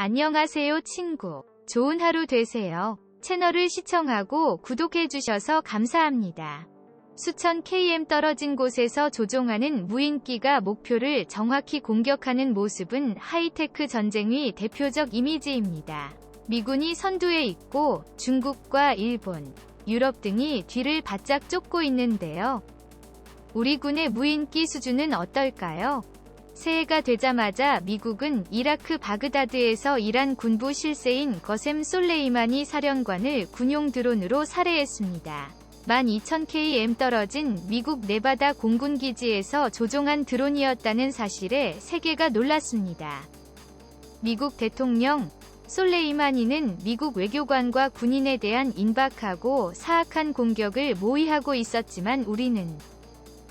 안녕하세요 친구. 좋은 하루 되세요. 채널을 시청하고 구독해주셔서 감사합니다. 수천 km 떨어진 곳에서 조종하는 무인기가 목표를 정확히 공격하는 모습은 하이테크 전쟁의 대표적 이미지입니다. 미군이 선두에 있고 중국과 일본, 유럽 등이 뒤를 바짝 쫓고 있는데요. 우리 군의 무인기 수준은 어떨까요? 새해가 되자마자 미국은 이라크 바그다드에서 이란 군부 실세인 거셈 솔레이마니 사령관을 군용 드론으로 살해했습니다. 12,000km 떨어진 미국 네바다 공군기지에서 조종한 드론이었다는 사실에 세계가 놀랐습니다. 미국 대통령 솔레이마니는 미국 외교관과 군인에 대한 임박하고 사악한 공격을 모의하고 있었지만 우리는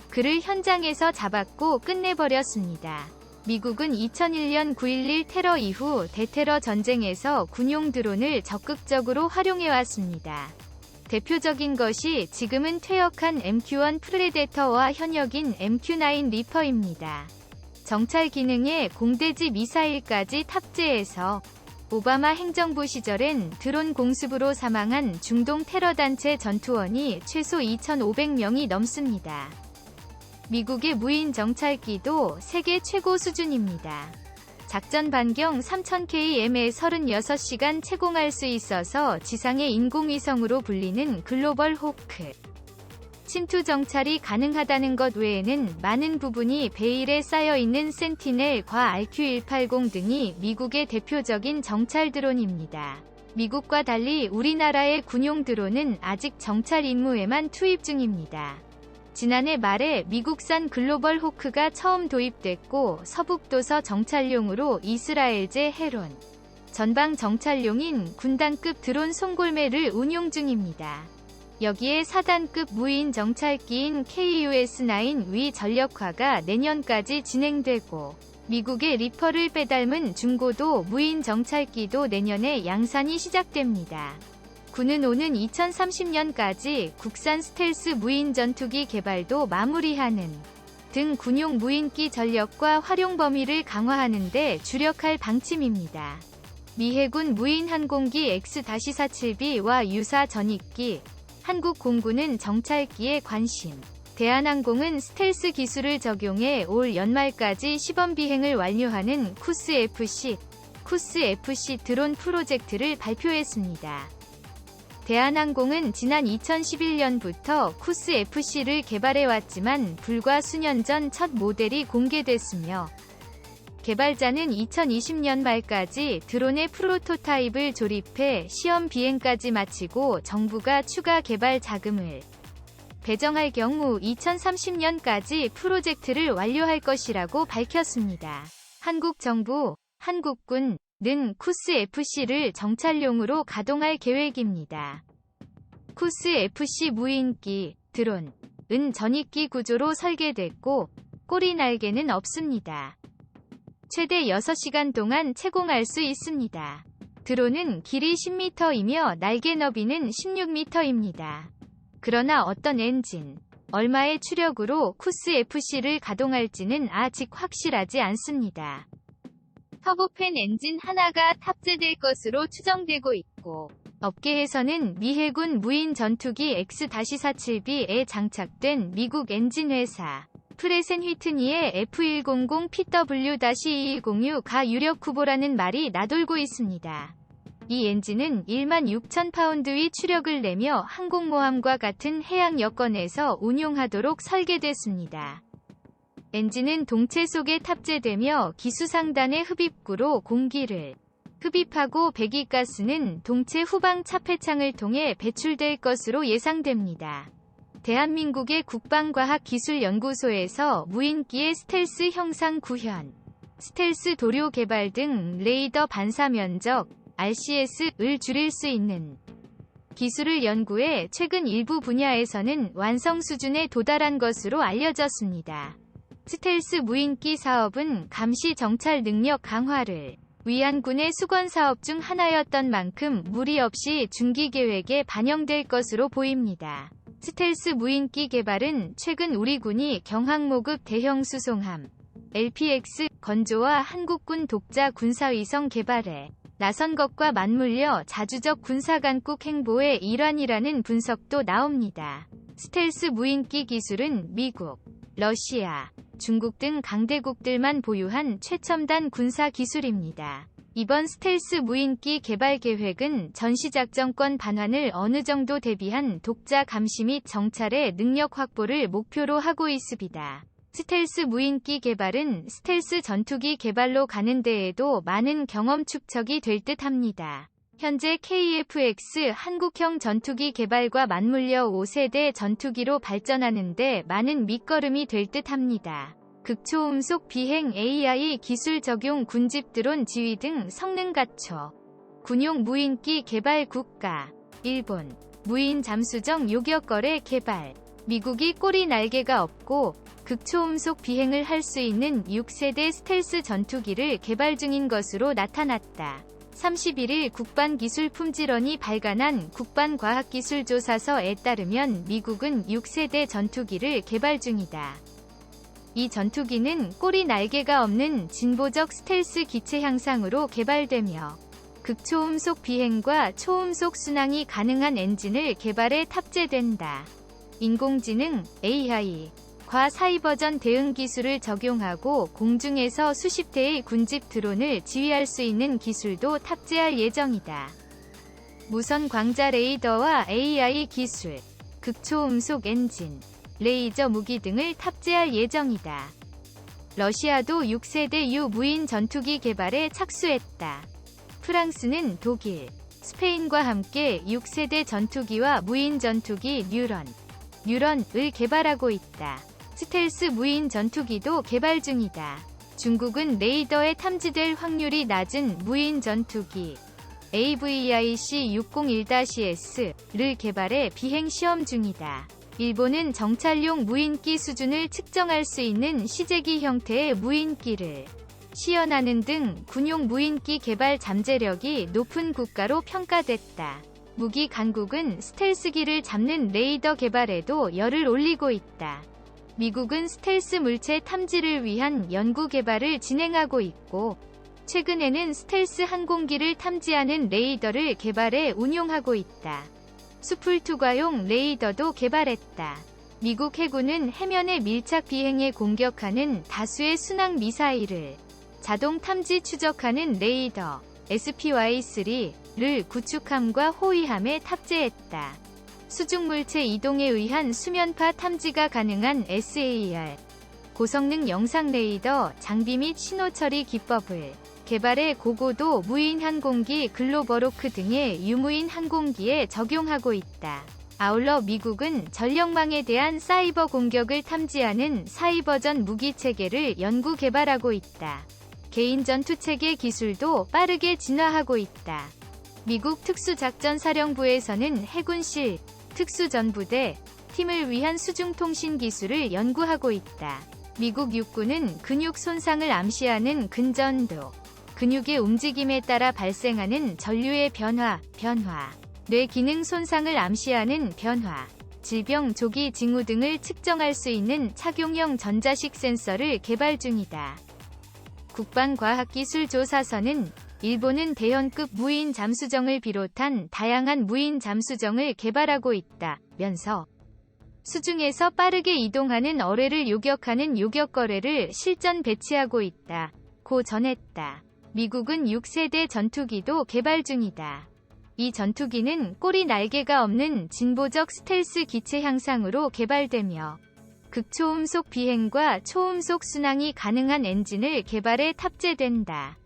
그를 현장에서 잡았고 끝내버렸습니다. 미국은 2001년 9.11 테러 이후 대테러 전쟁에서 군용 드론을 적극적으로 활용해왔습니다. 대표적인 것이 지금은 퇴역한 MQ-1 프레데터와 현역인 MQ-9 리퍼입니다. 정찰 기능에 공대지 미사일까지 탑재해서 오바마 행정부 시절엔 드론 공습으로 사망한 중동 테러단체 전투원이 최소 2,500명이 넘습니다. 미국의 무인 정찰기도 세계 최고 수준입니다. 작전 반경 3000km에 36시간 채공할 수 있어서 지상의 인공위성으로 불리는 글로벌 호크. 침투 정찰이 가능하다는 것 외에는 많은 부분이 베일에 쌓여있는 센티넬과 RQ-180 등이 미국의 대표적인 정찰 드론입니다. 미국과 달리 우리나라의 군용 드론은 아직 정찰 임무에만 투입 중입니다. 지난해 말에 미국산 글로벌 호크가 처음 도입됐고 서북도서 정찰용으로 이스라엘제 헤론 전방 정찰용인 군단급 드론 송골매를 운용 중입니다. 여기에 4단급 무인 정찰기인 KUS-9 위 전력화가 내년까지 진행되고 미국의 리퍼를 빼닮은 중고도 무인 정찰기도 내년에 양산이 시작됩니다. 군은 오는 2030년까지 국산 스텔스 무인 전투기 개발도 마무리하는 등 군용 무인기 전력과 활용 범위를 강화하는 데 주력할 방침입니다. 미 해군 무인 항공기 X-47B와 유사 전익기, 한국 공군은 정찰기에 관심. 대한항공은 스텔스 기술을 적용해 올 연말까지 시범 비행을 완료하는 쿠스-FC 드론 프로젝트를 발표했습니다. 대한항공은 지난 2011년부터 쿠스-FC를 개발해왔지만 불과 수년 전 첫 모델이 공개됐으며 개발자는 2020년 말까지 드론의 프로토타입을 조립해 시험 비행까지 마치고 정부가 추가 개발 자금을 배정할 경우 2030년까지 프로젝트를 완료할 것이라고 밝혔습니다. 한국 정부, 한국군 는 쿠스-FC를 정찰용으로 가동할 계획입니다. 쿠스-FC 무인기, 드론은 전익기 구조로 설계됐고 꼬리 날개는 없습니다. 최대 6시간 동안 채공할 수 있습니다. 드론은 길이 10m이며 날개 너비는 16m입니다. 그러나 어떤 엔진, 얼마의 추력으로 쿠스-FC를 가동할지는 아직 확실하지 않습니다. 터보팬 엔진 하나가 탑재될 것으로 추정되고 있고 업계에서는 미 해군 무인 전투기 X-47B에 장착된 미국 엔진 회사 프레센 휘트니의 F100PW-2206가 유력 후보라는 말이 나돌고 있습니다. 이 엔진은 16,000파운드의 추력을 내며 항공모함과 같은 해양 여건에서 운용하도록 설계됐습니다. 엔진은 동체 속에 탑재되며 기수 상단의 흡입구로 공기를 흡입하고 배기가스는 동체 후방 차폐창을 통해 배출될 것으로 예상됩니다. 대한민국의 국방과학기술연구소에서 무인기의 스텔스 형상 구현, 스텔스 도료 개발 등 레이더 반사 면적, RCS을 줄일 수 있는 기술을 연구해 최근 일부 분야에서는 완성 수준에 도달한 것으로 알려졌습니다. 스텔스 무인기 사업은 감시 정찰 능력 강화를 위한 군의 수건 사업 중 하나였던 만큼 무리 없이 중기 계획에 반영될 것으로 보입니다. 스텔스 무인기 개발은 최근 우리 군이 경항모급 대형 수송함, LPX 건조와 한국군 독자 군사위성 개발에 나선 것과 맞물려 자주적 군사간국 행보의 일환이라는 분석도 나옵니다. 스텔스 무인기 기술은 미국, 러시아, 중국 등 강대국들만 보유한 최첨단 군사 기술입니다. 이번 스텔스 무인기 개발 계획은 전시작전권 반환을 어느 정도 대비한 독자 감시 및 정찰의 능력 확보를 목표로 하고 있습니다. 스텔스 무인기 개발은 스텔스 전투기 개발로 가는 데에도 많은 경험 축적이 될 듯합니다. 현재 KF-X 한국형 전투기 개발과 맞물려 5세대 전투기로 발전하는 데 많은 밑거름이 될 듯합니다. 극초음속 비행 AI 기술 적용 군집 드론 지휘 등 성능 갖춰 군용 무인기 개발 국가 일본 무인 잠수정 요격거래 개발 미국이 꼬리 날개가 없고 극초음속 비행을 할 수 있는 6세대 스텔스 전투기를 개발 중인 것으로 나타났다. 31일 국방기술품질원이 발간한 국방과학기술조사서에 따르면 미국은 6세대 전투기를 개발 중이다. 이 전투기는 꼬리 날개가 없는 진보적 스텔스 기체 형상으로 개발되며 극초음속 비행과 초음속 순항이 가능한 엔진을 개발해 탑재된다. 인공지능, AI, 과 사이버전 대응 기술을 적용하고 공중에서 수십 대의 군집 드론을 지휘할 수 있는 기술도 탑재할 예정이다. 무선 광자 레이더와 AI 기술, 극초음속 엔진, 레이저 무기 등을 탑재할 예정이다. 러시아도 6세대 유무인 전투기 개발에 착수했다. 프랑스는 독일, 스페인과 함께 6세대 전투기와 무인 전투기 뉴런을 개발하고 있다. 스텔스 무인 전투기도 개발 중이다. 중국은 레이더에 탐지될 확률이 낮은 무인 전투기 AVIC-601-S를 개발해 비행 시험 중이다. 일본은 정찰용 무인기 수준을 측정할 수 있는 시제기 형태의 무인기를 시연하는 등 군용 무인기 개발 잠재력이 높은 국가로 평가됐다. 무기 강국은 스텔스기를 잡는 레이더 개발에도 열을 올리고 있다. 미국은 스텔스 물체 탐지를 위한 연구 개발을 진행하고 있고, 최근에는 스텔스 항공기를 탐지하는 레이더를 개발해 운용하고 있다. 수풀 투과용 레이더도 개발했다. 미국 해군은 해면의 밀착 비행에 공격하는 다수의 순항 미사일을 자동 탐지 추적하는 레이더 SPY-3를 구축함과 호위함에 탑재했다. 수중물체 이동에 의한 수면파 탐지가 가능한 SAR 고성능 영상 레이더 장비 및 신호 처리 기법을 개발해 고고도 무인 항공기 글로버로크 등의 유무인 항공기에 적용하고 있다. 아울러 미국은 전력망에 대한 사이버 공격을 탐지하는 사이버전 무기 체계를 연구 개발하고 있다. 개인 전투 체계 기술도 빠르게 진화하고 있다. 미국 특수작전사령부에서는 해군실 특수전부대 팀을 위한 수중통신 기술을 연구하고 있다. 미국 육군은 근육 손상을 암시하는 근전도, 근육의 움직임에 따라 발생하는 전류의 변화, 뇌 기능 손상을 암시하는 변화, 질병 조기 징후 등을 측정할 수 있는 착용형 전자식 센서를 개발 중이다. 국방과학기술조사서는 일본은 대형급 무인 잠수정을 비롯한 다양한 무인 잠수정을 개발하고 있다면서 수중에서 빠르게 이동하는 어뢰를 요격하는 요격거래를 실전 배치하고 있다고 전했다. 미국은 6세대 전투기도 개발 중이다. 이 전투기는 꼬리 날개가 없는 진보적 스텔스 기체 형상으로 개발되며 극초음속 비행과 초음속 순항이 가능한 엔진을 개발해 탑재된다.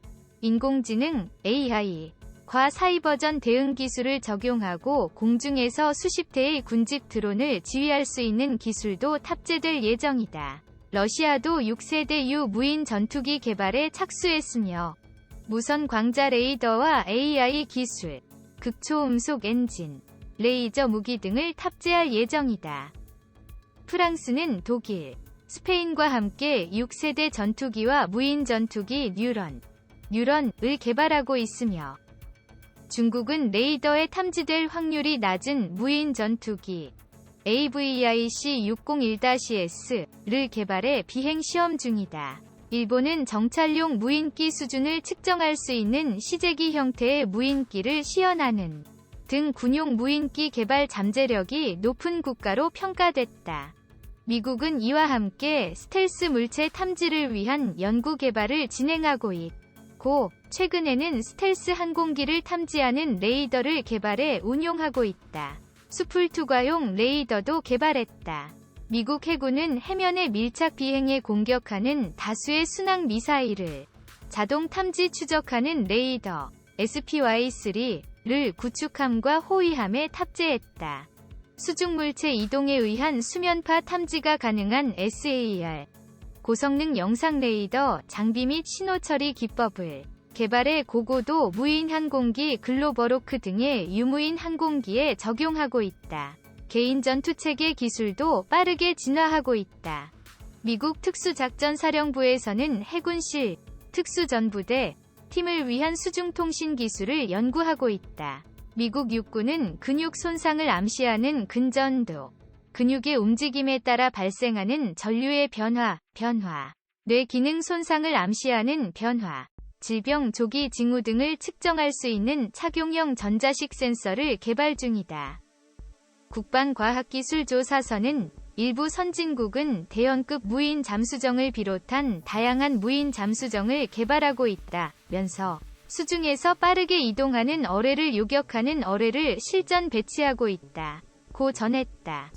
인공지능, AI, 과 사이버전 대응 기술을 적용하고 공중에서 수십 대의 군집 드론을 지휘할 수 있는 기술도 탑재될 예정이다. 러시아도 6세대 유무인 전투기 개발에 착수했으며 무선 광자 레이더와 AI 기술, 극초음속 엔진, 레이저 무기 등을 탑재할 예정이다. 프랑스는 독일, 스페인과 함께 6세대 전투기와 무인 전투기 뉴런을 개발하고 있으며 중국은 레이더에 탐지될 확률이 낮은 무인 전투기 AVIC-601-S를 개발해 비행 시험 중이다. 일본은 정찰용 무인기 수준을 측정할 수 있는 시제기 형태의 무인기를 시연하는 등 군용 무인기 개발 잠재력이 높은 국가로 평가됐다. 미국은 이와 함께 스텔스 물체 탐지를 위한 연구 개발을 진행하고 있고, 최근에는 스텔스 항공기를 탐지하는 레이더를 개발해 운용하고 있다. 수풀 투과용 레이더도 개발했다. 미국 해군은 해면에 밀착 비행에 공격하는 다수의 순항 미사일을 자동 탐지 추적하는 레이더 SPY-3를 구축함과 호위함에 탑재했다. 수중물체 이동에 의한 수면파 탐지가 가능한 SAR 고성능 영상 레이더 장비 및 신호 처리 기법을 개발해 고고도 무인 항공기 글로버로크 등의 유무인 항공기에 적용하고 있다. 개인 전투체계 기술도 빠르게 진화하고 있다. 미국 특수작전사령부에서는 해군실 특수전부대 팀을 위한 수중통신 기술을 연구하고 있다. 미국 육군은 근육 손상을 암시하는 근전도, 근육의 움직임에 따라 발생하는 전류의 변화, 뇌 기능 손상을 암시하는 변화, 질병 조기 징후 등을 측정할 수 있는 착용형 전자식 센서를 개발 중이다. 국방과학기술조사서는 일부 선진국은 대형급 무인 잠수정을 비롯한 다양한 무인 잠수정을 개발하고 있다면서 수중에서 빠르게 이동하는 어뢰를 요격하는 어뢰를 실전 배치하고 있다고 전했다.